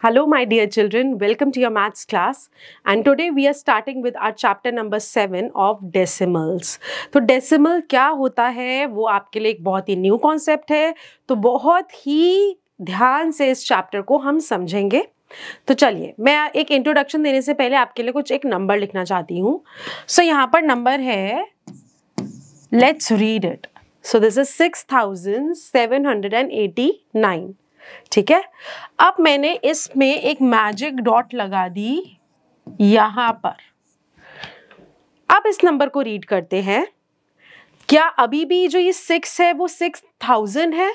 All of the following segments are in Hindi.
Hello my dear children, welcome to your maths class and today we are starting with our chapter number 7 of decimals. तो decimal क्या होता है वो आपके लिए एक बहुत ही न्यू कॉन्सेप्ट है, तो बहुत ही ध्यान से इस चैप्टर को हम समझेंगे. तो चलिए मैं एक इंट्रोडक्शन देने से पहले आपके लिए कुछ एक नंबर लिखना चाहती हूँ. सो यहाँ पर नंबर है, let's read it. So this is 6789. ठीक है, अब मैंने इसमें एक मैजिक डॉट लगा दी यहां पर. अब इस नंबर को रीड करते हैं. क्या अभी भी जो ये 6 है वो 6000 है?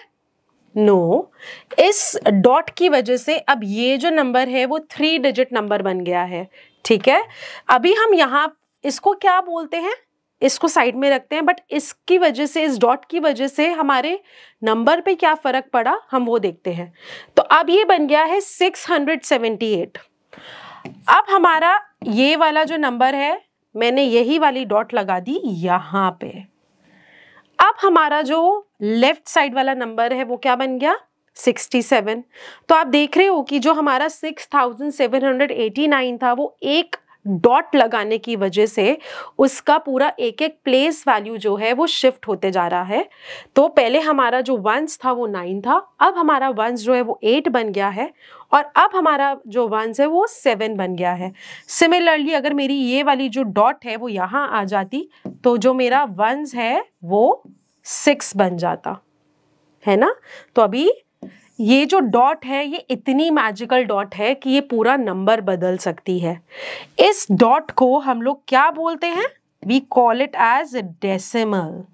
नो, इस डॉट की वजह से अब ये जो नंबर है वो 3 डिजिट नंबर बन गया है. ठीक है, अभी हम यहां इसको क्या बोलते हैं, इसको साइड में रखते हैं, बट इसकी वजह से, इस डॉट की वजह से हमारे नंबर पे क्या फर्क पड़ा हम वो देखते हैं. तो अब ये बन गया है 678. अब हमारा ये वाला जो नंबर है मैंने यही वाली डॉट लगा दी यहां पे. अब हमारा जो लेफ्ट साइड वाला नंबर है वो क्या बन गया, 67. तो आप देख रहे हो कि जो हमारा 6789 था वो एक डॉट लगाने की वजह से उसका पूरा एक एक प्लेस वैल्यू जो है वो शिफ्ट होते जा रहा है. तो पहले हमारा जो वंस था वो 9 था, अब हमारा वंस जो है वो 8 बन गया है, और अब हमारा जो वंस है वो 7 बन गया है. सिमिलरली अगर मेरी ये वाली जो डॉट है वो यहाँ आ जाती तो जो मेरा वंस है वो 6 बन जाता है ना. तो अभी ये जो डॉट है ये इतनी मैजिकल डॉट है कि ये पूरा नंबर बदल सकती है. इस डॉट को हम लोग क्या बोलते हैं, we call it as decimal.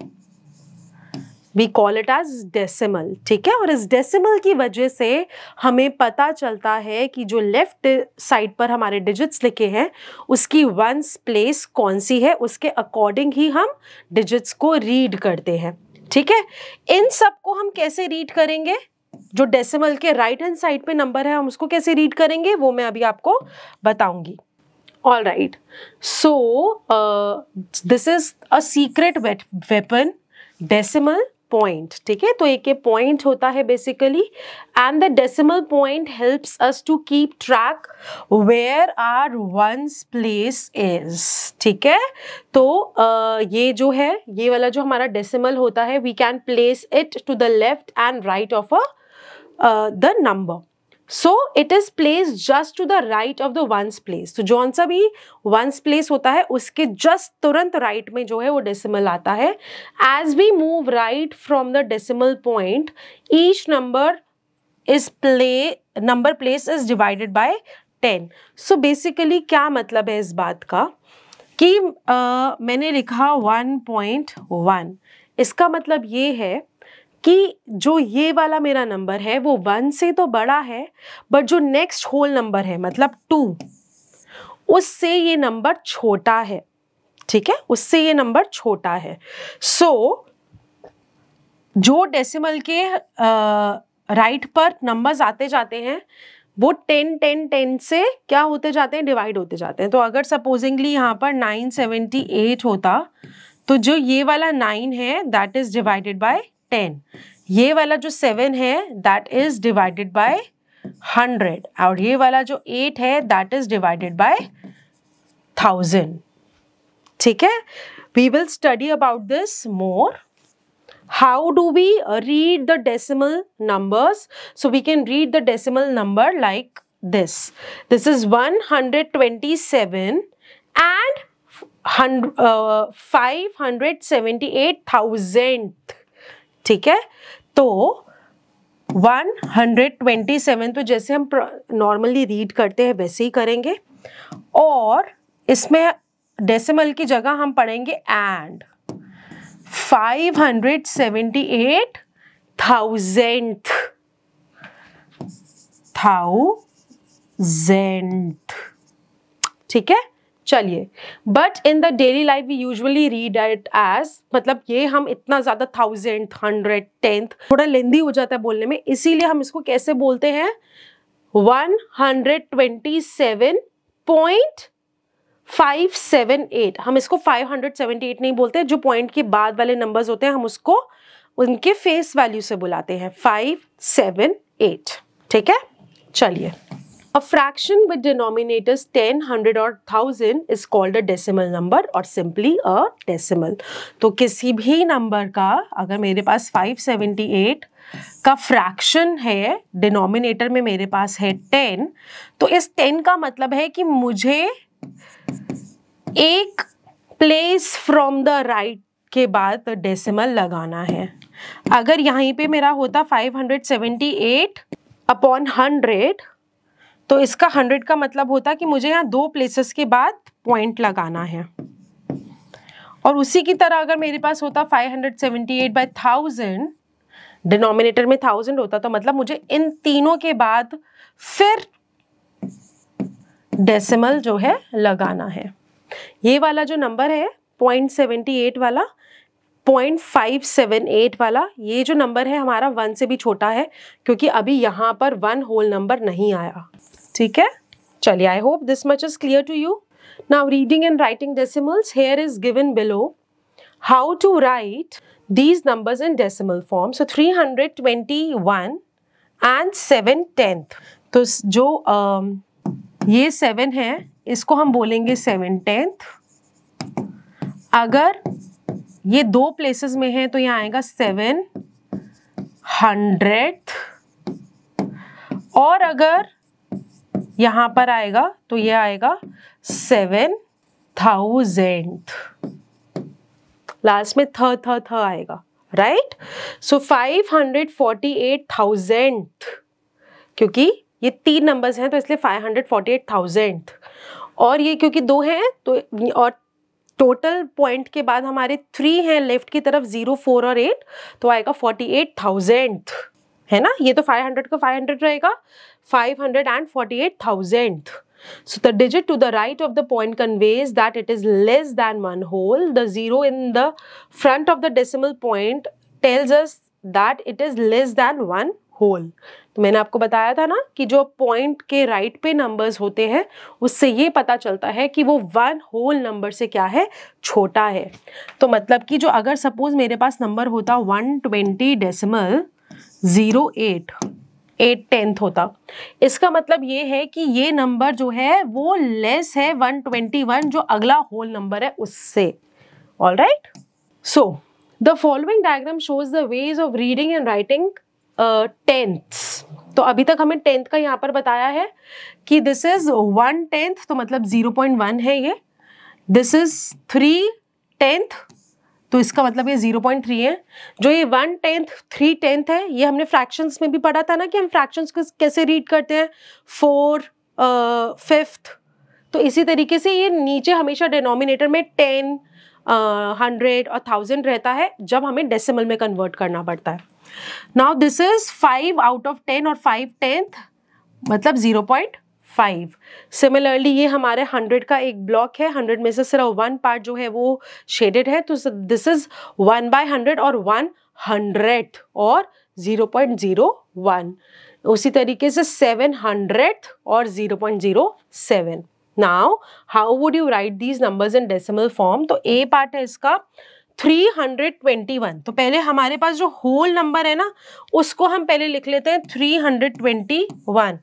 We call it as decimal. ठीक है, और इस डेसिमल की वजह से हमें पता चलता है कि जो लेफ्ट साइड पर हमारे डिजिट्स लिखे हैं उसकी वंस प्लेस कौन सी है, उसके अकॉर्डिंग ही हम डिजिट्स को रीड करते हैं. ठीक है, इन सब को हम कैसे रीड करेंगे, जो डेसिमल के राइट हैंड साइड पे नंबर है हम उसको कैसे रीड करेंगे वो मैं अभी आपको बताऊंगी. All right, so this is a secret weapon, decimal point. ठीक है, तो एक ये पॉइंट होता है basically, and the decimal point helps us to keep track where are ones place is. ठीक है, तो ये जो है, ये वाला जो हमारा डेसिमल होता है, we can place it to the left and right of the number. So it is placed just to the right of the ones place. तो जौन सा भी ones place होता है उसके just तुरंत right में जो है वो decimal आता है. As we move right from the decimal point, each number place is divided by 10. So basically क्या मतलब है इस बात का कि मैंने लिखा 1.1. इसका मतलब ये है कि जो ये वाला मेरा नंबर है वो 1 से तो बड़ा है, बट जो नेक्स्ट होल नंबर है मतलब 2, उससे ये नंबर छोटा है. ठीक है, उससे ये नंबर छोटा है. सो जो डेसिमल के राइट पर नंबर्स आते जाते हैं वो 10 10 10 से क्या होते जाते हैं, डिवाइड होते जाते हैं. तो अगर सपोजिंगली यहाँ पर 978 होता तो जो ये वाला 9 है दैट इज डिवाइडेड बाय 10, ये वाला जो 7 है दैट इज डिवाइडेड बाय 100, और ये वाला जो 8 है दैट इज डिवाइडेड बाय 1000. ठीक है, we will study about this more. How do we read the decimal numbers? So we can read the decimal number like this. This is 127 and 578,000. ठीक है, तो 127 तो जैसे हम नॉर्मली रीड करते हैं वैसे ही करेंगे, और इसमें डेसिमल की जगह हम पढ़ेंगे एंड 578,000. ठीक है, चलिए, but in the daily life we usually read it as, मतलब ये हम इतना ज्यादा 1000, 100, 10 थोड़ा लेंदी हो जाता है बोलने में, इसीलिए हम इसको कैसे बोलते हैं, 127.578. हम इसको 578 नहीं बोलते, जो पॉइंट के बाद वाले नंबर्स होते हैं हम उसको उनके फेस वैल्यू से बुलाते हैं 578. ठीक है, चलिए A fraction with denominators 10, 100 or 1000 is called a decimal number or simply a decimal. तो किसी भी नंबर का अगर मेरे पास 578 का फ्रैक्शन है, डिनोमिनेटर में मेरे पास है 10, तो इस 10 का मतलब है कि मुझे एक प्लेस फ्रॉम द राइट के बाद डेसिमल लगाना है। अगर यहीं पे मेरा होता 578 अपॉन 100, तो इसका 100 का मतलब होता कि मुझे यहाँ 2 प्लेसेस के बाद पॉइंट लगाना है। और उसी की तरह अगर मेरे पास होता 578/1000, डिनोमिनेटर में 1000 होता, तो मतलब मुझे इन तीनों के बाद फिर डेसिमल जो है लगाना है। ये वाला जो नंबर है 0.78 वाला, 0.578 वाला, ये जो नंबर है हमारा 1 से भी छोटा है, क्योंकि अभी यहाँ पर 1 होल नंबर नहीं आया। ठीक है, चलिए, I hope this much is clear to you. Now reading and writing decimals, here is given below how to write these numbers in decimal form. So 321 and 7/10. तो जो ये 7 है, इसको हम बोलेंगे 7/10। अगर ये 2 प्लेसेस में है तो यहाँ आएगा 700th, और अगर यहाँ पर आएगा तो ये आएगा 7000th। लास्ट में थ आएगा, राइट। सो 548,000, क्योंकि ये 3 नंबर्स हैं तो इसलिए 548,000, और ये क्योंकि 2 हैं तो, और टोटल पॉइंट के बाद हमारे 3 हैं लेफ्ट की तरफ, 0, 4 और 8, तो आएगा 48,000, है ना। ये तो 500 का 500 रहेगा, 548,000. So the digit to the right of the point conveys that it is less than 1 whole. The 0 in the front of the decimal point tells us that it is less than 1 whole. तो मैंने आपको बताया था ना कि जो पॉइंट के राइट पे नंबर्स होते हैं उससे ये पता चलता है कि वो 1 होल नंबर से क्या है, छोटा है। तो मतलब कि जो अगर सपोज मेरे पास नंबर होता 120.08 8/10 होता, इसका मतलब ये है कि ये नंबर जो है वो लेस है 121 जो अगला होल नंबर है उससे। All right, so the following diagram shows the ways of reading and writing tenths. तो अभी तक हमें 10th का यहाँ पर बताया है कि दिस इज 1/10, तो मतलब 0.1 है ये। दिस इज 3/10, तो इसका मतलब ये 0.3 है। जो ये 1/10 3/10 है, ये हमने फ्रैक्शंस में भी पढ़ा था ना कि हम फ्रैक्शंस को कैसे रीड करते हैं, 4 5th। तो इसी तरीके से ये नीचे हमेशा डिनोमिनेटर में 10 100 और 1000 रहता है जब हमें डेसिमल में कन्वर्ट करना पड़ता है। नाउ दिस इज 5/10 और 5/10 मतलब 0.5। सिमिलरली ये हमारे 100 का एक ब्लॉक है, 100 में से सिर्फ 1 पार्ट जो है वो शेडेड है, तो दिस इज 1/100 और 1/100 और 0.01। उसी तरीके से 700th और 0.07। Now how would you right these numbers in decimal form? तो ए पार्ट है इसका 321। तो पहले हमारे पास जो होल नंबर है ना उसको हम पहले लिख लेते हैं 321,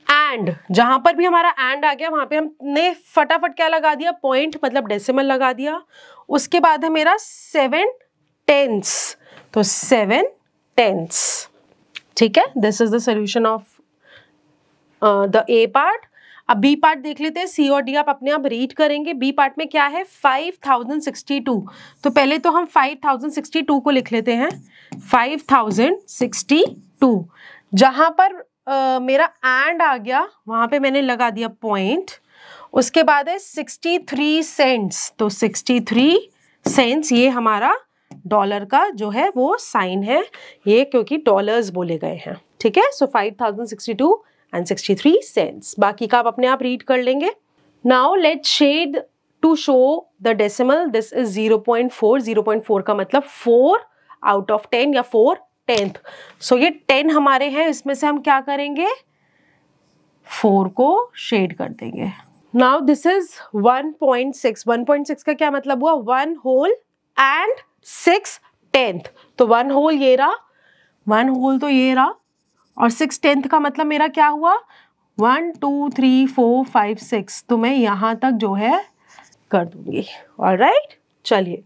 एंड जहां पर भी हमारा एंड आ गया वहां पे हमने फटाफट क्या लगा दिया, पॉइंट मतलब डेसिमल लगा दिया। उसके बाद है मेरा 7/10, तो 7/10, ठीक है। This is the solution of the A part. अब बी पार्ट देख लेते हैं, सी और डी आप अपने आप रीड करेंगे। बी पार्ट में क्या है, 5062। तो पहले तो हम 5062 को लिख लेते हैं, 5062। जहां पर मेरा एंड आ गया वहां पे मैंने लगा दिया पॉइंट। उसके बाद है 63 सेंट्स, तो 63 सेंट्स ये हमारा डॉलर का जो है वो साइन है, ये क्योंकि डॉलर्स बोले गए हैं, ठीक है। So 5062 and 63 cents. बाकी का आप अपने आप रीड कर लेंगे। Now let's shed to show the decimal. This is 0.4। 0.4 का मतलब 4/10 या 4/10। सो ये 10 हमारे हैं, इसमें से हम क्या करेंगे, 4 को शेड कर देंगे। Now this is 1.6। 1.6 का क्या मतलब हुआ, 1 होल एंड 6/10। तो 1 होल ये रहा, 1 होल तो ये रहा, और 6/10 का मतलब मेरा क्या हुआ, 1 2 3 4 5 6, तो मैं यहाँ तक जो है कर दूंगी। ऑलराइट, चलिए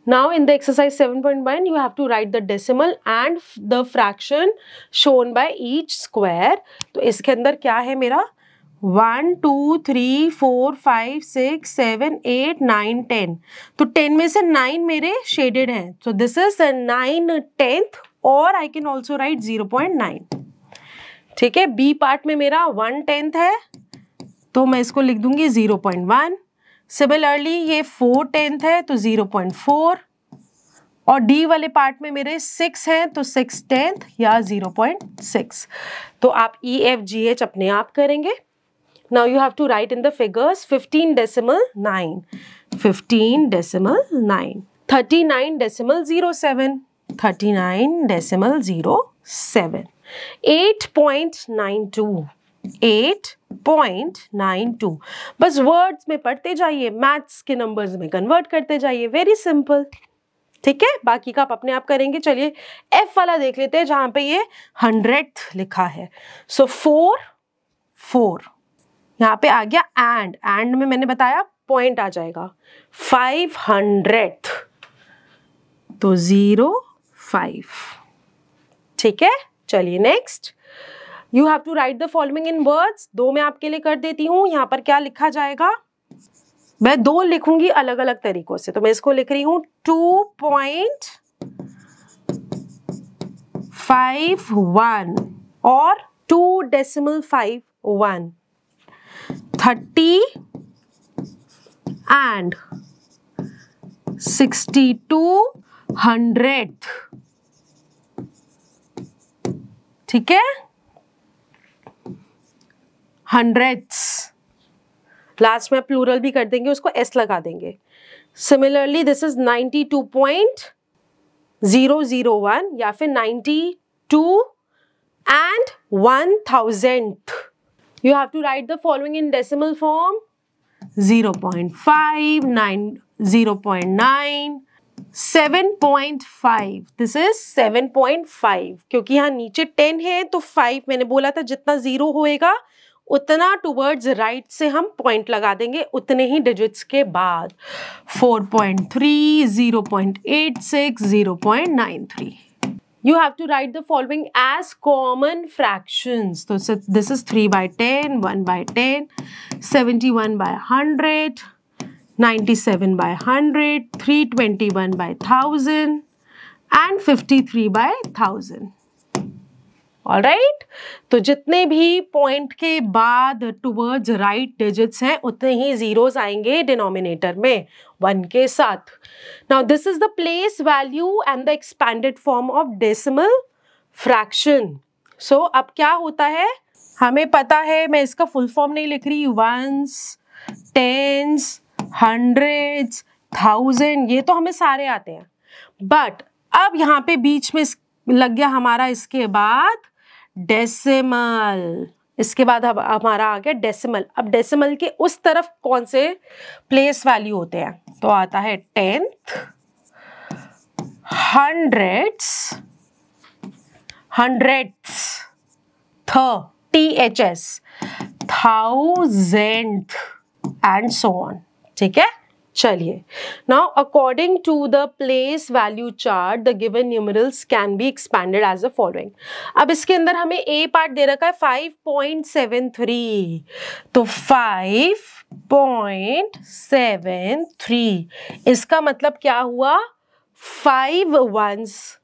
now in the exercise 7.1 you have to write the decimal and the fraction shown by each square. तो इसके अंदर क्या है मेरा 1 2 3 4 5 6 7 8 9 10, तो 10 में से 9 मेरे शेडेड हैं, तो दिस इज 9/10 और आई कैन ऑल्सो राइट 0.9। ठीक है, बी पार्ट में मेरा 1/10 है तो मैं इसको लिख दूंगी 0.1। सिमिलरली ये 4/10 है तो 0.4, और डी वाले पार्ट में मेरे 6 हैं तो 6/10 या 0.6। तो आप ई एफ जी एच अपने आप करेंगे। Now you have to write in the figures 15.9, 15.9, 39.07, 39.07, 8.92, 8.92। बस वर्ड्स में पढ़ते जाइए, मैथ्स के नंबर्स में कन्वर्ट करते जाइए, वेरी सिंपल। ठीक है, बाकी का आप अपने आप करेंगे। चलिए एफ वाला देख लेते हैं जहां पे ये 100th लिखा है। सो 4 यहाँ पे आ गया, एंड में मैंने बताया पॉइंट आ जाएगा। 500th तो 0.5। ठीक है, चलिए next you have to write the following in words. 2 मैं आपके लिए कर देती हूँ। यहाँ पर क्या लिखा जाएगा, मैं 2 लिखूंगी अलग अलग तरीकों से, तो मैं इसको लिख रही हूँ 2.51 और 2.51, 30 and 62/100th। ठीक है, 100ths, लास्ट में प्लूरल भी कर देंगे, उसको एस लगा देंगे। सिमिलरली दिस इज 92.001 या फिर 92 and 1000th। You have to write the following in decimal form 0.5, 0.9, 7.5। This is 7.5, क्योंकि यहाँ नीचे 10 है तो 5 मैंने बोला था जितना 0 होएगा उतना टूवर्ड्स राइट से हम पॉइंट लगा देंगे, उतने ही डिजिट्स के बाद। 4.3, 0.86, 0.93। You have to write the following as common fractions. So this is 3/10, 1/10, 71/100, 97/100, 321/1000 and 53/1000। Alright, तो जितने भी पॉइंट के बाद टूवर्ड्स राइट डिजिट्स हैं उतने ही जीरोस आएंगे डिनोमिनेटर में 1 के साथ। Now this is the place value and the expanded form of decimal fraction. So अब क्या होता है, हमें पता है, मैं इसका फुल फॉर्म नहीं लिख रही, वंस, टेंस, हंड्रेड्स, 1000, ये तो हमें सारे आते हैं। बट अब यहाँ पे बीच में लग गया हमारा इसके बाद डेसिमल, इसके बाद अब हमारा आ गया डेसिमल। अब डेसिमल के उस तरफ कौन से प्लेस वैल्यू होते हैं, तो आता है 10th, hundreds, THS, 1000th and so on. ठीक है, चलिए now according to the place value chart the given numerals can be expanded as the following. अब इसके अंदर हमें ए पार्ट दे रखा है 5.73, तो 5.73, इसका मतलब क्या हुआ, 5 ones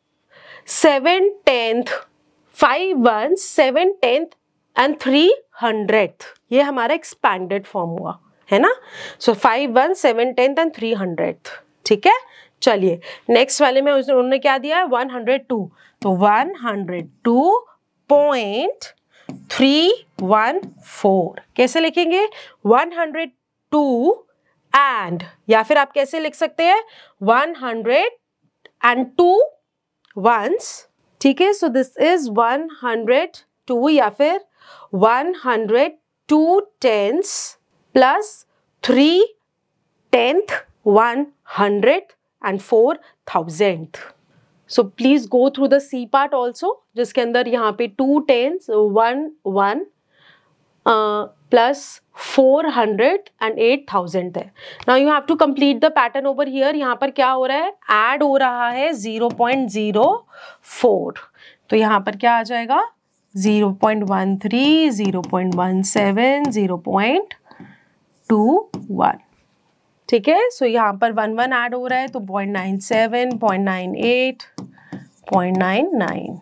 7/10, 5 ones 7/10 and 300th, ये हमारा एक्सपैंडेड फॉर्म हुआ है ना। सो 5 1 7 10 एंड 300th। ठीक है, चलिए नेक्स्ट वाले में उन्होंने क्या दिया है 102, तो 102.314 कैसे लिखेंगे, 102 एंड, या फिर आप कैसे लिख सकते हैं 102 ones। ठीक है, सो दिस इज 102 या फिर 102 tens plus 3 10th, 100th and 4000th। So please go through the C part also, जिसके अंदर यहाँ पे 2 tens, 1 1, प्लस 408,000 है। Now you have to complete the pattern over here. यहाँ पर क्या हो रहा है, ऐड हो रहा है 0.04, तो यहाँ पर क्या आ जाएगा 0.13, 0.17, 0.21, ठीक है। सो यहाँ पर 1 ऐड हो रहा है तो 0.97, 0.98, 0.99।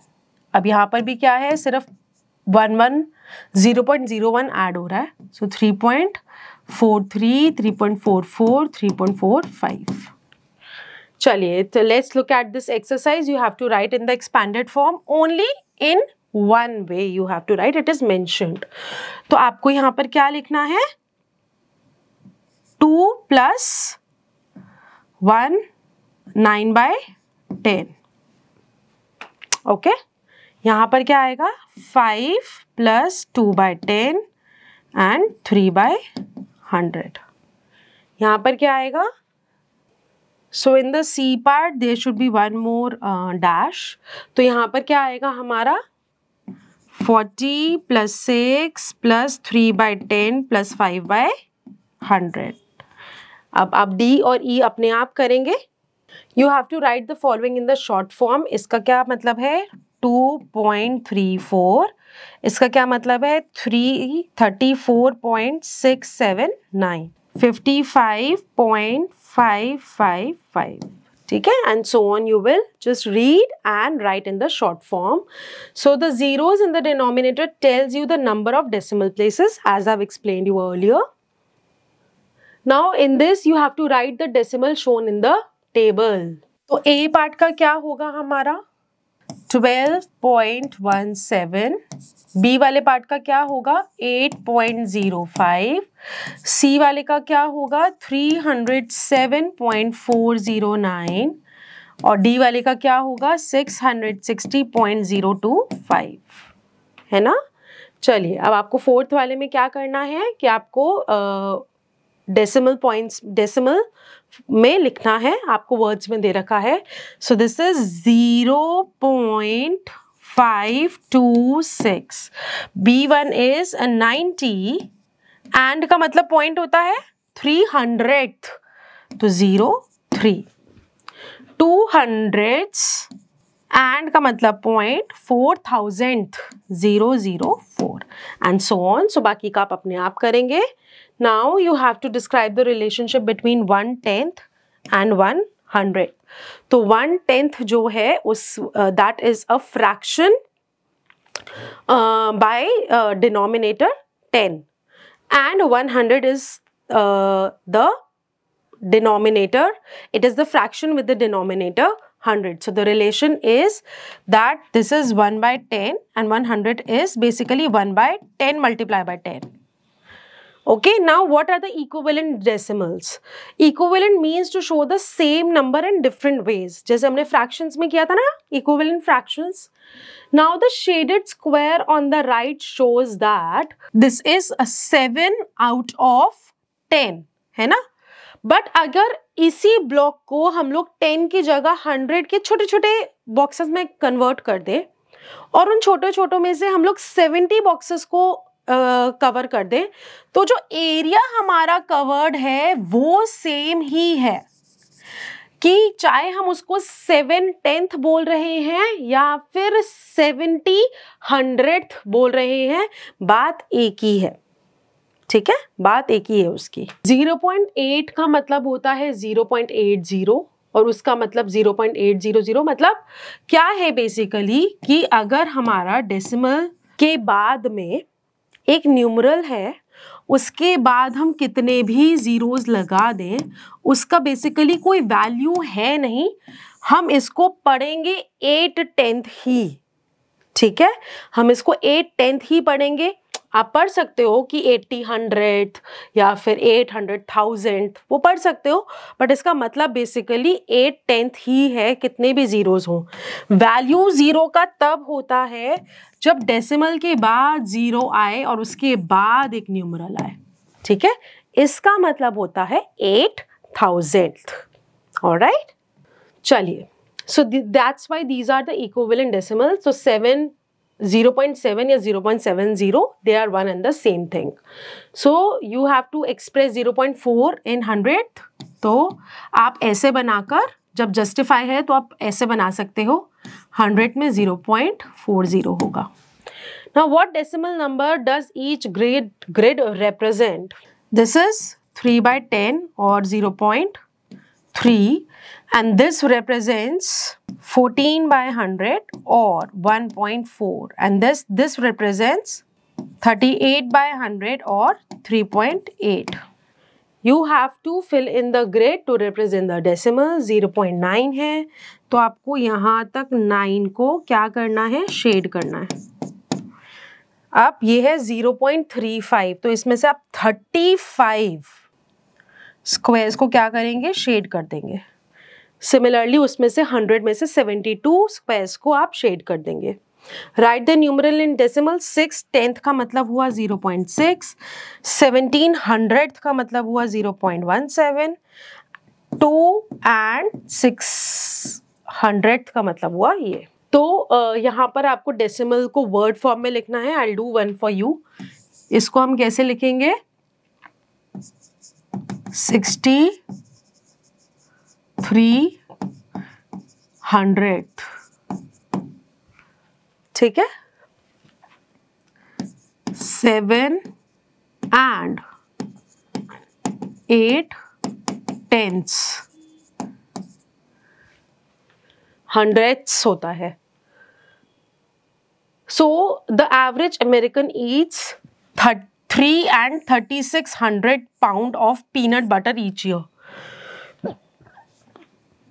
अब यहाँ पर भी क्या है, सिर्फ 0.01 ऐड हो रहा है, सो 3.43, 3.44, 3.45। चलिए, तो let's look at this exercise. You have to write in the expanded form only in one way, you have to write, it is mentioned. तो आपको यहाँ पर क्या लिखना है, 2 + 1 9/10, ओके। यहाँ पर क्या आएगा 5 + 2/10 एंड 3/100। यहाँ पर क्या आएगा, so in the C part there should be one more dash, तो यहाँ पर क्या आएगा हमारा 40 + 6 + 3/10 + 5/100। अब आप डी और ई अपने आप करेंगे। You have to write the following in the short form. इसका क्या मतलब है 2.34, इसका क्या मतलब है 34.679, 55.555, ठीक है, and so on. You will just read and right in the short form. So the zeros in the denominator tells you the number of decimal places, as I've explained you earlier. Now in this you have to write the decimal shown in the table. तो A पार्ट का क्या होगा हमारा 12.17, बी वाले पार्ट का क्या होगा 8.05, सी वाले का क्या होगा 307.409 और डी वाले का क्या होगा 660.025, है ना। चलिए अब आपको फोर्थ वाले में क्या करना है कि आपको डेसिमल पॉइंट्स डेसिमल में लिखना है, आपको वर्ड्स में दे रखा है। सो this is 0.526, B1 is 90 and का मतलब पॉइंट होता है 300th, तो 03, 200ths एंड का मतलब point 4000th, 004 and so on. So बाकी का आप अपने आप करेंगे। Now you have to describe the relationship between 1/10 and 100. तो 1/10 जो है उस that is a fraction by denominator 10 and 100 is the denominator. It is the fraction with the denominator 100. So the relation is that this is 1/10 and 100 is basically 1/10 multiplied by 10. Okay, now what are the equivalent decimals? Equivalent means to show the same number in different ways. जैसे हमने fractions में किया था ना equivalent fractions. Now the shaded square on the right shows that this is a 7 out of 10, है ना। But अगर इसी ब्लॉक को हम लोग 10 की जगह 100 के छोटे छोटे बॉक्सेस में कन्वर्ट कर दें और उन छोटे छोटों में से हम लोग 70 बॉक्सेस को कवर कर दें, तो जो एरिया हमारा कवर्ड है वो सेम ही है, कि चाहे हम उसको 7/10 बोल रहे हैं या फिर 70/100th बोल रहे हैं, बात एक ही है, ठीक है, बात एक ही है उसकी। 0.8 का मतलब होता है 0.80 और उसका मतलब 0.800 मतलब क्या है बेसिकली कि अगर हमारा डेसिमल के बाद में एक न्यूमरल है, उसके बाद हम कितने भी जीरोस लगा दें उसका बेसिकली कोई वैल्यू है नहीं, हम इसको पढ़ेंगे 8/10 ही, ठीक है, हम इसको 8/10 ही पढ़ेंगे। आप पढ़ सकते हो कि 80/100 या फिर 800,000 वो पढ़ सकते हो, बट इसका मतलब बेसिकली 8/10 ही है, कितने भी जीरोस हो। वैल्यू जीरो का तब होता है जब डेसिमल के बाद जीरो आए और उसके बाद एक न्यूमरल आए, ठीक है, इसका मतलब होता है 8000th। ऑलराइट, चलिए, so that's why these are the equivalent decimals. So 7 0.7 या 0.70, they are one and the same thing. So you have to express 0.4 in 100th. तो आप ऐसे बनाकर, जब जस्टिफाई है तो आप ऐसे बना सकते हो, 100 में 0.40 होगा. Now what decimal number does each grid represent? This is 3/10 or 0.3, and this represents 14/100 or 1.4, and this represents 38/100 or 3.8. You have to fill in the grid to represent the decimal. 0.9 है तो आपको यहाँ तक 9 को क्या करना है, शेड करना है. अब ये है 0.35, तो इसमें से आप 35 स्क्वायर्स को क्या करेंगे, शेड कर देंगे. सिमिलरली उसमें से 100 में से 72 स्क्वायर्स को आप शेड कर देंगे. Right the numeral in decimal. 6/10 का मतलब हुआ 0.6, 1700 का मतलब हुआ 0.17, 2 and 600 का मतलब हुआ ये. तो यहाँ पर आपको डेसिमल को वर्ड फॉर्म में लिखना है. I will do one for you. इसको हम कैसे लिखेंगे, 6300. ठीक है. 7 and 8/10 hundredths होता है. So the average American eats 3 and 3600 pound of peanut butter each year.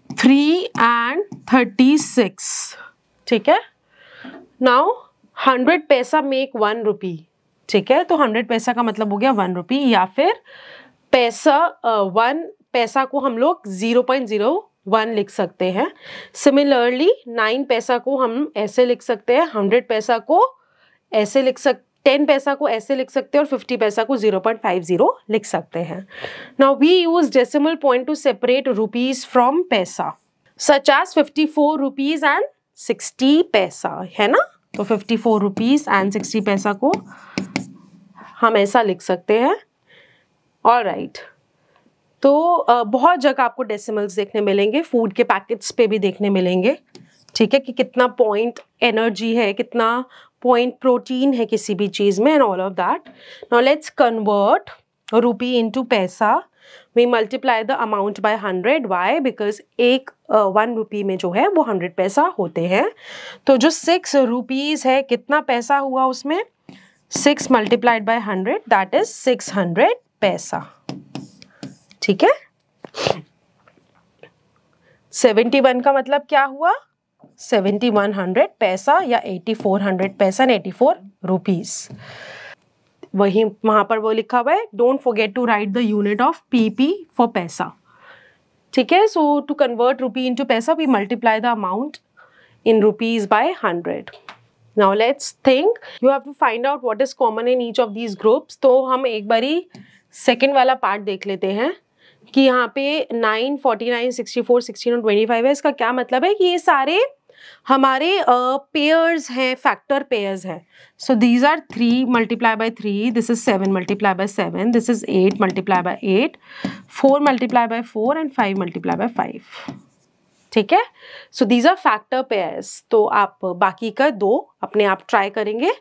3 and 36. ठीक है. Now 100 पैसा make 1 rupee. ठीक है. तो 100 पैसा का मतलब हो गया 1 rupee, या फिर पैसा 1 पैसा को हम लोग 0.01 लिख सकते हैं. सिमिलरली 9 पैसा को हम ऐसे लिख सकते हैं, 100 पैसा को ऐसे लिख सकते, 10 पैसा को ऐसे लिख सकते हैं, और 50 पैसा को 0.50 लिख सकते हैं. Now we use decimal point to separate rupees from paisa, such as 54 rupees and 60 पैसा, है ना. तो 54 रुपीज एंड 60 पैसा को हम ऐसा लिख सकते हैं. ऑलराइट. तो बहुत जगह आपको डेसिमल्स देखने मिलेंगे, फूड के पैकेट्स पे भी देखने मिलेंगे. ठीक है, कि कितना पॉइंट एनर्जी है, कितना पॉइंट प्रोटीन है किसी भी चीज में, and all of that. Now let's convert rupee into paisa. We multiply the amount by 100. Why? Because एक 1 रुपी में जो है वो 100 पैसा होते हैं. तो जो 6 रुपीज है, कितना पैसा हुआ उसमें, 6 मल्टीप्लाइड बाय 100, दैट इज 600 पैसा. ठीक है. 71 का मतलब क्या हुआ, 7100 पैसा या 8400 पैसा, 84 रुपीज. वही वहां पर वो लिखा हुआ है, don't forget to write the unit of P P for. ठीक है. So to convert rupee into paisa we multiply the amount in rupees by 100. Now let's think. You have to find out what is common in each of these groups. तो हम एक बारी सेकेंड वाला पार्ट देख लेते हैं कि यहाँ पे 9, 49, 64, 16 और 25 है. इसका क्या मतलब है कि ये सारे हमारे पेयर्स हैं, फैक्टर पेयर्स हैं. So these are 3 multiply by 3, this is 7 multiply by 7, this is 8 multiply by 8, 4 multiply by 4 and 5 multiply by 5. ठीक है. So these are factor pairs. तो आप बाकी का 2 अपने आप ट्राई करेंगे.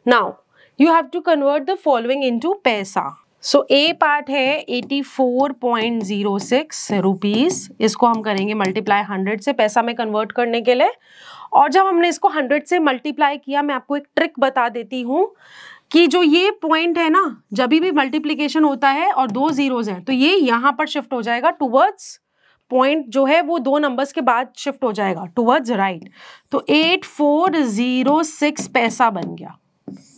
Now you have to convert the following into paisa. So A part है 84.06 रुपीज. इसको हम करेंगे मल्टीप्लाई 100 से पैसा में कन्वर्ट करने के लिए. और जब हमने इसको 100 से मल्टीप्लाई किया, मैं आपको एक ट्रिक बता देती हूँ कि जो ये पॉइंट है ना, जब भी मल्टीप्लीकेशन होता है और 2 जीरोज हैं, तो ये यहाँ पर शिफ्ट हो जाएगा टूवर्ड्स, पॉइंट जो है वो 2 नंबर्स के बाद शिफ्ट हो जाएगा टूवर्ड्स राइट. तो 8406 पैसा बन गया,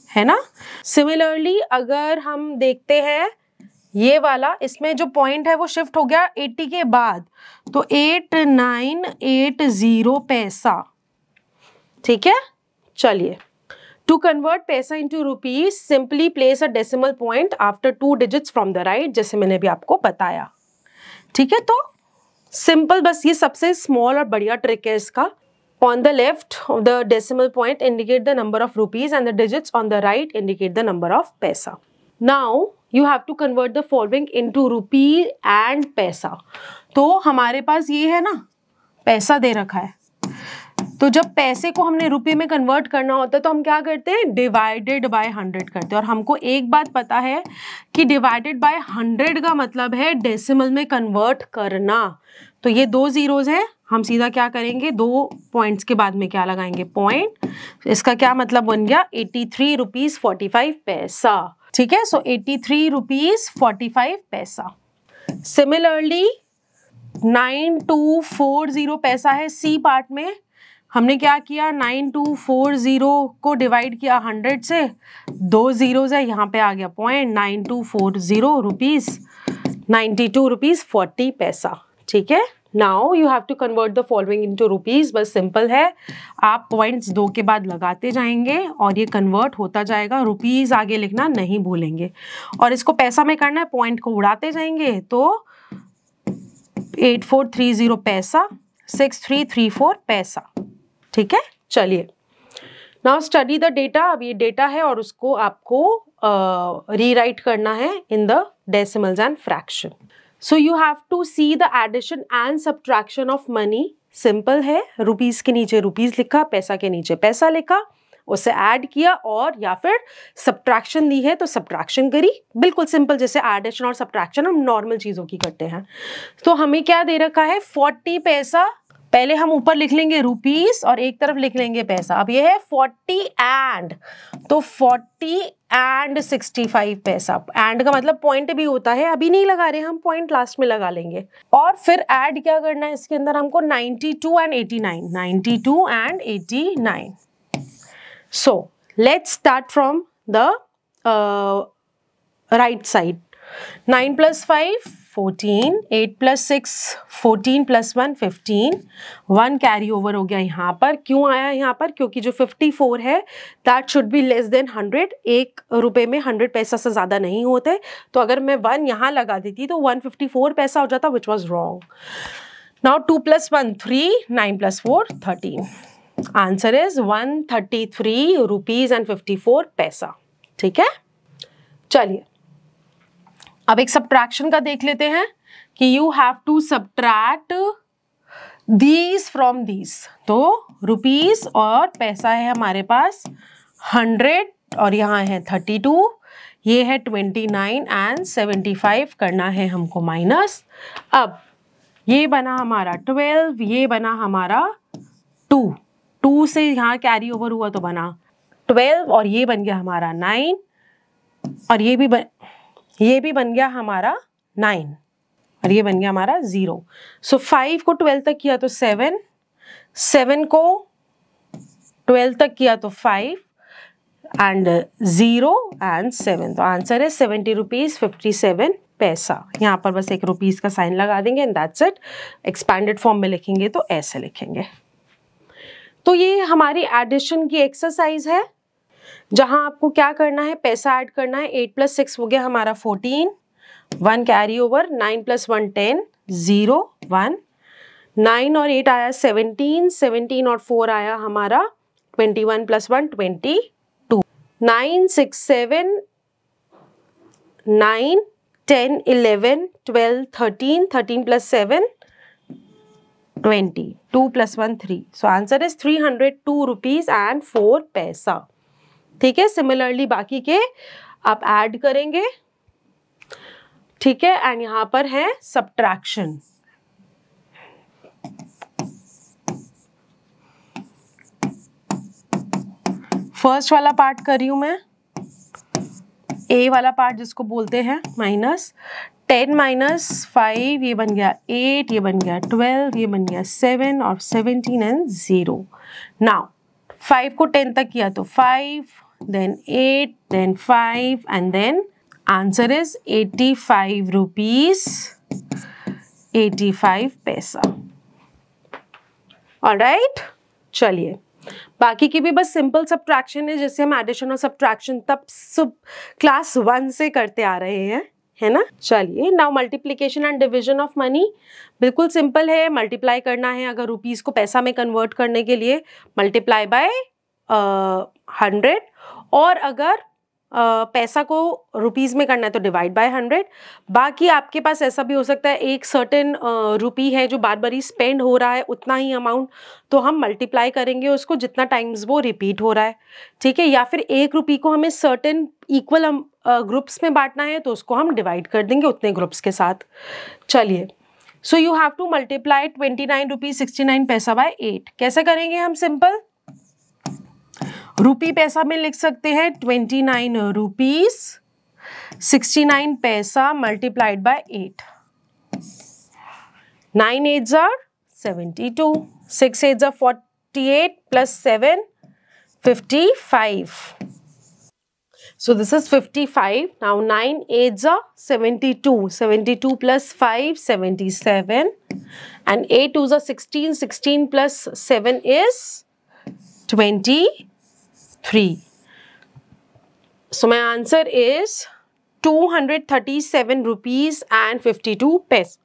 है ना. सिमिलरली अगर हम देखते हैं ये वाला, इसमें जो पॉइंट है वो शिफ्ट हो गया 80 के बाद, तो 8980 पैसा. ठीक है. चलिए, टू कन्वर्ट पैसा into rupees simply place a decimal point after 2 digits from the right, जैसे मैंने भी आपको बताया. ठीक है. तो सिंपल, बस ये सबसे स्मॉल और बढ़िया ट्रिक है इसका. On the left of the decimal point indicate the number of rupees and the digits on the right indicate the number of paisa. Now you have to convert the following into rupee and पैसा. तो हमारे पास ये है ना, पैसा दे रखा है, तो जब पैसे को हमने रुपये में कन्वर्ट करना होता है तो हम क्या करते हैं, डिवाइडेड बाय 100 करते हैं. और हमको एक बात पता है कि डिवाइडेड बाय 100 का मतलब है डेसिमल में कन्वर्ट करना. तो ये 2 जीरोज है, हम सीधा क्या करेंगे, 2 पॉइंट्स के बाद में क्या लगाएंगे, पॉइंट. इसका क्या मतलब बन गया, 83 रुपीज 45 पैसा. ठीक है, सो 83 रुपीज 45 पैसा. सिमिलरली 9240 पैसा है सी पार्ट में. हमने क्या किया, 9240 को डिवाइड किया 100 से, 2 जीरोज है, यहाँ पे आ गया पॉइंट. 9240 rupees 92 rupees 40 paisa. ठीक है, now you have to convert the following into rupees. बस सिंपल है, आप पॉइंट्स 2 के बाद लगाते जाएंगे और ये कन्वर्ट होता जाएगा. रुपीज आगे लिखना नहीं भूलेंगे. और इसको पैसा में करना है, पॉइंट को उड़ाते जाएंगे. तो 8430 पैसा, 6334 पैसा. ठीक है, चलिए नाउ स्टडी द डेटा. अब ये डेटा है और उसको आपको रीराइट करना है in the decimals and fraction. So you have to see the addition and subtraction of money. Simple है, रुपीज के नीचे रुपीज लिखा, पैसा के नीचे पैसा लिखा, उसे ऐड किया, और या फिर सब्ट्रैक्शन दी है तो सब्ट्रैक्शन करी. बिल्कुल सिंपल, जैसे एडिशन और सब्ट्रैक्शन हम नॉर्मल चीज़ों की करते हैं. तो हमें क्या दे रखा है, 40 पैसा. पहले हम ऊपर लिख लेंगे रुपीस और एक तरफ लिख लेंगे पैसा. अब ये है 40 एंड, तो 40 एंड 65 पैसा. एंड का मतलब पॉइंट भी होता है, अभी नहीं लगा रहे हम, पॉइंट लास्ट में लगा लेंगे. और फिर ऐड क्या करना है इसके अंदर हमको, 92 and 89. 92 and 89. So let's start from the right side. 9 plus 5 14, 8 plus 6 14 plus 1 15. 1 carry over हो गया यहाँ पर. क्यों आया यहाँ पर, क्योंकि जो 54 है that should be less than 100. 1 रुपये में 100 पैसा से ज़्यादा नहीं होते. तो अगर मैं 1 यहाँ लगा देती तो 154 पैसा हो जाता, which was wrong. Now 2 plus 1 3, 9 plus 4 13. Answer is 133 rupees and 54 पैसा. ठीक है, चलिए अब एक सब्ट्रैक्शन का देख लेते हैं कि you have to subtract these from these. तो रुपीज और पैसा है हमारे पास 100 और यहाँ है 32, ये है 29 एंड 75 करना है हमको माइनस. अब ये बना हमारा 12, ये बना हमारा 2 से यहाँ कैरी ओवर हुआ तो बना 12, और ये बन गया हमारा 9, और ये भी बन गया हमारा 9, और ये बन गया हमारा 0. सो 5 को 12 तक किया तो 7, 7 को 12 तक किया तो 5 एंड 0 एंड 7. तो आंसर है 70 रुपीज 57 पैसा. यहाँ पर बस एक रुपीज का साइन लगा देंगे and that's it. Expanded form में लिखेंगे तो ऐसे लिखेंगे. तो ये हमारी एडिशन की एक्सरसाइज है, जहां आपको क्या करना है, पैसा ऐड करना है. 8 plus 6 हो गया हमारा 14, 1 कैरी ओवर, 9 plus 1 10, 0 1, 9 और 8 आया 17, 17 और 4 आया हमारा 21 plus 1 22, 9 6 7 9 10 11 12 13, 13 plus 7 20, 2 plus 1 3. So answer is 302 rupees and 4 पैसा. ठीक है, सिमिलरली बाकी के आप ऐड करेंगे. ठीक है, एंड यहाँ पर है सब्ट्रैक्शन. फर्स्ट वाला पार्ट कर रही हूं मैं, ए वाला पार्ट जिसको बोलते हैं माइनस. 10 minus 5 ये बन गया 8, ये बन गया 12, ये बन गया 7 और 17 एंड 0. नाउ 5 को 10 तक किया तो 5, then 8, then 5 and then answer is 85 rupees 85 पैसा. ऑलराइट, चलिए बाकी की भी बस सिंपल सब्ट्रैक्शन है, जैसे हम एडिशन और सब्ट्रैक्शन तब सब क्लास 1 से करते आ रहे हैं. है ना। चलिए now multiplication and division of money, बिल्कुल सिंपल है, मल्टीप्लाई करना है अगर रुपीस को पैसा में कन्वर्ट करने के लिए मल्टीप्लाई बाय 100, और अगर पैसा को रुपीस में करना है तो डिवाइड बाय 100। बाकी आपके पास ऐसा भी हो सकता है एक सर्टेन रुपी है जो बार बार स्पेंड हो रहा है उतना ही अमाउंट, तो हम मल्टीप्लाई करेंगे उसको जितना टाइम्स वो रिपीट हो रहा है, ठीक है। या फिर एक रुपी को हमें सर्टेन इक्वल ग्रुप्स में बांटना है तो उसको हम डिवाइड कर देंगे उतने ग्रुप्स के साथ। चलिए, सो you have to multiply 29 rupees 69 पैसा बाय 8। कैसे करेंगे हम? सिंपल, रुपी पैसा में लिख सकते हैं 29 रुपीज 69 पैसा multiplied by 8। 9 8s are 72, 6 8s are 48 plus 7 55. So this is 55. Now 9 8s are 72, 72 plus 5 77, and 8 2s are 16, 16 plus 7 is 23. So my answer is 237 rupees and 52 paise.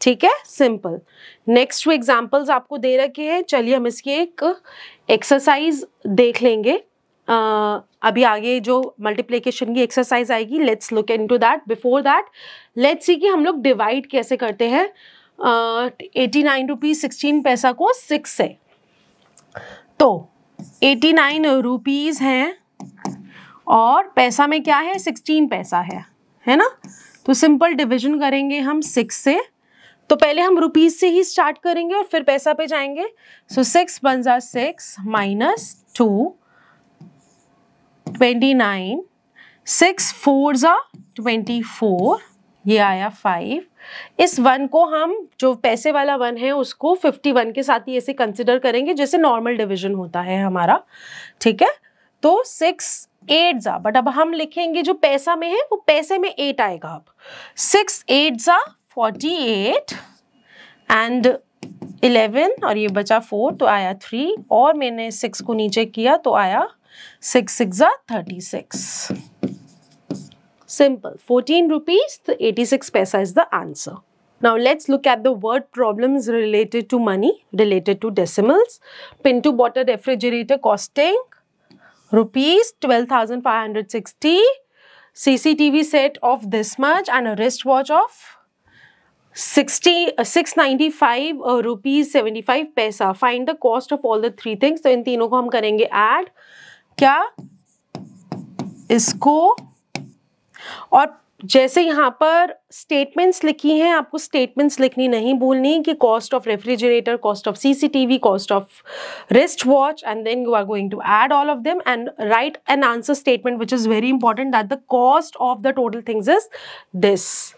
ठीक है, सिंपल। नेक्स्ट एग्जाम्पल्स आपको दे रखे हैं, चलिए हम इसकी एक एक्सरसाइज देख लेंगे। अभी आगे जो मल्टीप्लिकेशन की एक्सरसाइज आएगी, let's look into that. Before that let's see कि हम लोग डिवाइड कैसे करते हैं 89 रुपीज 16 पैसा को 6 से। तो 89 रुपीज हैं और पैसा में क्या है 16 पैसा है ना। तो सिंपल डिविजन करेंगे हम 6 से। तो पहले हम रुपीज से ही स्टार्ट करेंगे और फिर पैसा पे जाएंगे। सो 6 1 जा 6 माइनस 2 29, 6 4 जा 24, ये आया 5। इस 1 को हम जो पैसे वाला 1 है उसको 51 के साथ ही ऐसे कंसिडर करेंगे जैसे नॉर्मल डिवीजन होता है हमारा, ठीक है। तो 6 8 जा, बट अब हम लिखेंगे जो पैसा में है वो पैसे में 8 आएगा। अब 6 8 जा 48 एंड 11 और ये बचा 4 तो आया 3, और मैंने 6 को नीचे किया तो आया 6 6 जा 36। Simple. 14 rupees, 86 paisa is the answer. Now let's look at the word problems related to money, related to decimals. Pintu bought a refrigerator costing rupees 12,560, CCTV set of this much, and a wristwatch of 695 rupees 75 paisa. Find the cost of all the three things. तो इन तीनों को हम करेंगे add. क्या इसको, और जैसे यहाँ पर स्टेटमेंट्स लिखी हैं आपको स्टेटमेंट्स लिखनी नहीं भूलनी कि cost of refrigerator, cost of CCTV, cost of wrist watch, and then you are going to add all of them and write an answer statement which is very important that the cost of the total things is this.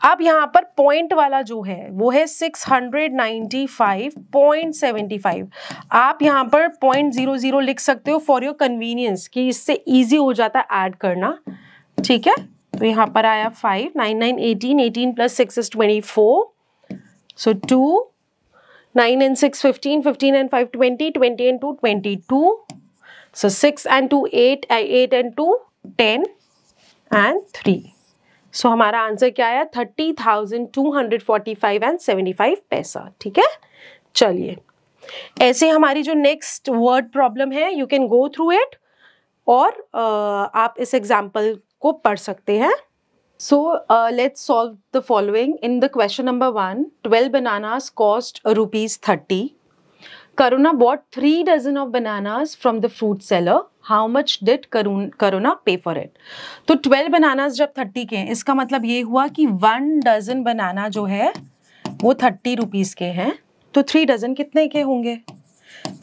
अब यहाँ पर पॉइंट वाला जो है वो है 695.75। आप यहाँ पर 0.00 लिख सकते हो फॉर योर कन्वीनियंस कि इससे इजी हो जाता है ऐड करना, ठीक है। तो यहाँ पर आया 5 9 9 18, 18 plus 6 is 24, so 2 9 and 6 15, 15 and 5 20, 20 and 2 22, so 6 and 2 8, 8 and 2 10 and 3। सो हमारा आंसर क्या आया 30,245 and 75 पैसा, ठीक है। चलिए ऐसे हमारी जो नेक्स्ट वर्ड प्रॉब्लम है you can go through it और आप इस एग्जाम्पल को पढ़ सकते हैं। So let's solve the following. In the question number 1, 12 bananas cost ₹30. Karuna bought 3 dozen of bananas from the fruit seller. How much did Karuna pay for it? तो 12 bananas जब 30 के हैं इसका मतलब ये हुआ कि 1 डजन बनाना जो है वो 30 रुपीज़ के हैं। तो 3 डजन कितने के होंगे?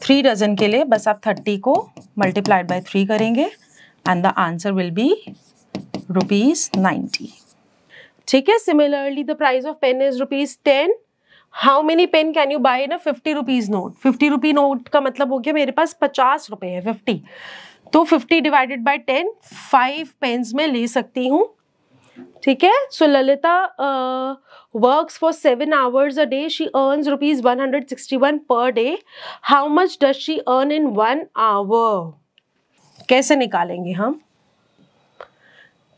3 डजन के लिए बस आप 30 को मल्टीप्लाइड बाय 3 करेंगे and the answer will be ₹90। ठीक है। Similarly the price of pen is ₹10। How many pen can you buy in a 50 rupees note? 50 rupee note का मतलब हो गया मेरे पास 50 रुपए है, 50। तो 50 डिवाइडेड बाय 10, 5 पेन्स में ले सकती हूँ ठीक है. So Lalita works for 7 hours a day. She earns rupees 161 per day. How much does she earn in 1 hour? कैसे निकालेंगे हम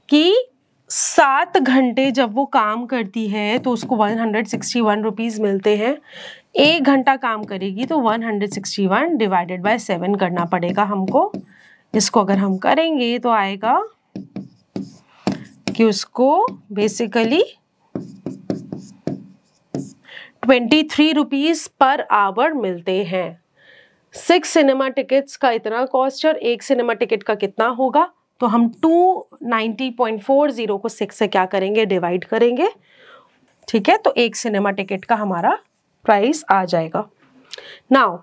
कि 7 घंटे जब वो काम करती है तो उसको 161 रुपीज़ मिलते हैं. 1 घंटा काम करेगी तो 161 डिवाइडेड बाय 7 करना पड़ेगा हमको. इसको अगर हम करेंगे तो आएगा कि उसको बेसिकली 23 रुपीज़ पर आवर मिलते हैं. 6 सिनेमा टिकट्स का इतना कॉस्ट है और 1 सिनेमा टिकट का कितना होगा, तो हम 290.40 को 6 से क्या करेंगे, डिवाइड करेंगे. ठीक है, तो 1 सिनेमा टिकट का हमारा प्राइस आ जाएगा. Now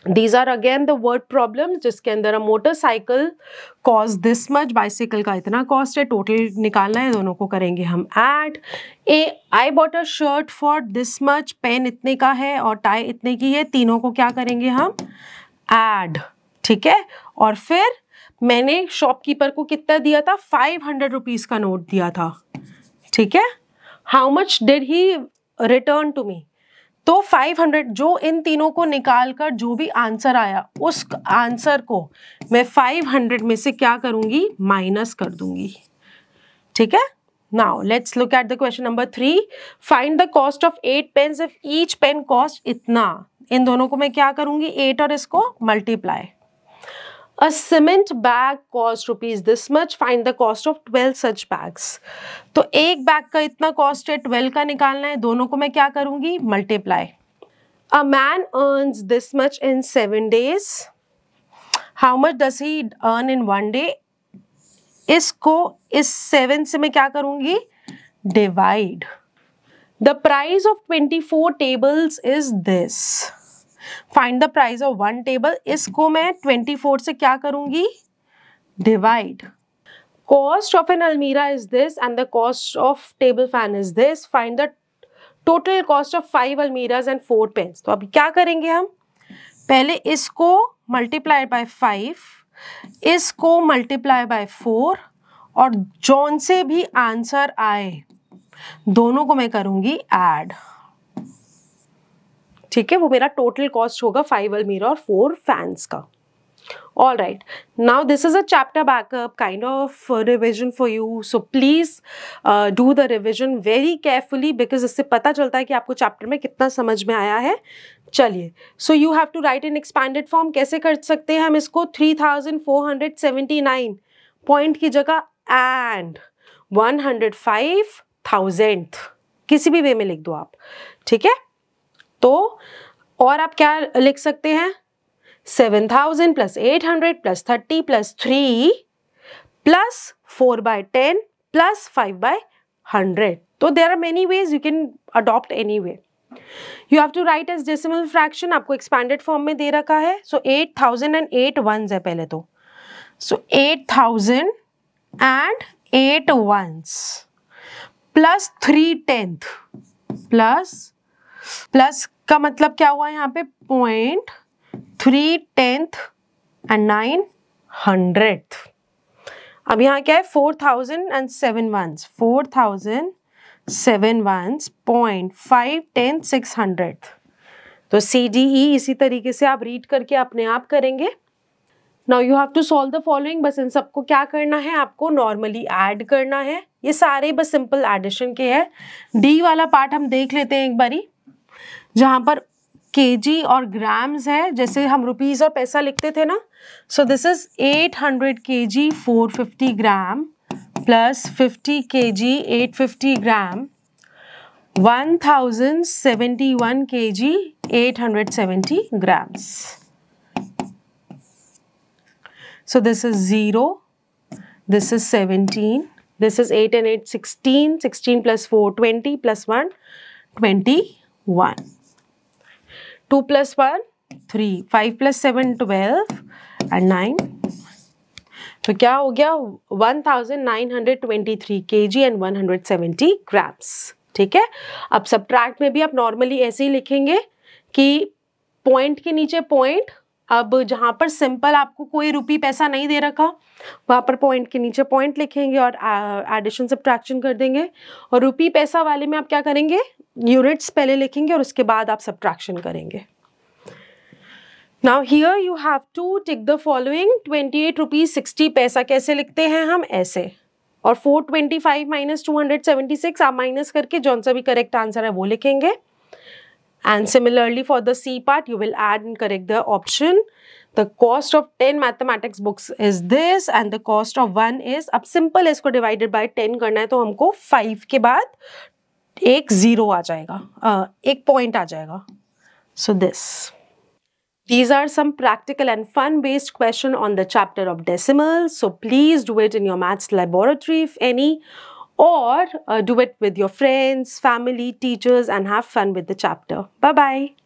these are again the word problems जिसके अंदर हम motorcycle cost this much, bicycle का इतना कॉस्ट है, टोटल निकालना है, दोनों को करेंगे हम add. I bought a shirt for this much, pen इतने का है और टाई इतने की है, तीनों को क्या करेंगे हम, ऐड. ठीक है, और फिर मैंने शॉपकीपर को कितना दिया था, 500 रुपीज़ का नोट दिया था. ठीक है, how much did he return to me, तो 500, जो इन तीनों को निकाल कर जो भी आंसर आया उस आंसर को मैं 500 में से क्या करूंगी, माइनस कर दूंगी. ठीक है. Now let's look at the question number 3. Find the cost of 8 pens if each pen cost इतना. इन दोनों को मैं क्या करूंगी, 8 और इसको multiply. A cement bag cost rupees this much. Find the cost of 12 such bags. तो एक बैग का इतना कॉस्ट है, 12 का निकालना है, दोनों को मैं क्या करूंगी, multiply. A man earns this much in 7 days. How much does he earn in 1 day? इसको इस 7 से मैं क्या करूंगी, divide. The price of 24 tables is this. Find the price of 1 table. इसको मैं 24 से क्या करूंगी, divide. Cost of an almirah is this and the cost of table fan is this. Find the total cost of 5 almirahs and 4 pens. तो अभी क्या करेंगे हम, पहले इसको मल्टीप्लाई बाय 5, इसको मल्टीप्लाई बाय 4, और जौन से भी आंसर आए दोनों को मैं करूंगी ऐड. ठीक है, वो मेरा टोटल कॉस्ट होगा 5 अलमीरा और 4 फैंस का. All right, now this is a chapter backup kind of revision for you, so please do the revision very carefully because इससे पता चलता है कि आपको चैप्टर में कितना समझ में आया है. चलिए, so you have to write in expanded form. कैसे कर सकते हैं हम इसको, 3479 पॉइंट की जगह एंड 105,000 किसी भी वे में लिख दो आप. ठीक है, तो और आप क्या लिख सकते हैं, 7,000 plus 800 plus 30 plus 3 plus 4/10 plus 5/100. तो there are many ways, you can adopt any way. You have to write as decimal fraction. आपको एक्सपैंडेड फॉर्म में दे रखा है. सो 8,000 एंड 8 वंस है पहले तो. सो 8,000 एंड 8 वंस प्लस 3/10 प्लस का मतलब क्या हुआ यहाँ पे, 0.3/10 एंड 900. अब यहाँ क्या है, 4,007 वंस, 4,007 वंस 0.510 600. तो CDE इसी तरीके से आप रीड करके अपने आप करेंगे. Now you have to solve the following. बस इन सबको क्या करना है, आपको नॉर्मली ऐड करना है. ये सारे बस सिंपल एडिशन के हैं. डी वाला पार्ट हम देख लेते हैं एक बारी, जहाँ पर केजी और ग्राम्स है, जैसे हम रुपीस और पैसा लिखते थे ना. सो this is 800 kg 450 gram plus 50 kg 850 gram 1071 kg 870 grams. So this is 0, this is 17, this is 8 and 8 16, 16 plus 4 20 plus 1 21. 2 plus 1 3, 5 plus 7 12 and 9. तो क्या हो गया, 1923 kg and 170 grams. ठीक है, अब सब्ट्रैक्ट में भी आप नॉर्मली ऐसे ही लिखेंगे कि पॉइंट के नीचे पॉइंट, अब जहाँ पर सिंपल आपको कोई रुपी पैसा नहीं दे रखा, वहाँ पर पॉइंट के नीचे पॉइंट लिखेंगे और एडिशन सब्ट्रैक्शन कर देंगे। और रुपी पैसा वाले में आप क्या करेंगे, यूनिट्स पहले लिखेंगे और उसके बाद आप सब्ट्रैक्शन करेंगे। Now here you have to tick the following, 28 rupees 60 पैसा कैसे लिखते हैं हम, ऐसे, और 425 minus 276 आप माइनस करके जौन सा भी करेक्ट आंसर है वो लिखेंगे। And similarly for the C part, you will add and correct the option. The cost of 10 mathematics books is this and the cost of 1 is, अब simple इसको divided by 10 करना है तो हमको 5 के बाद एक 0 आ जाएगा, एक point आ जाएगा. So this. These are some practical and fun-based questions on the chapter of decimals. So please do it in your maths laboratory if any, or do it with your friends, family, teachers, and have fun with the chapter. Bye-bye.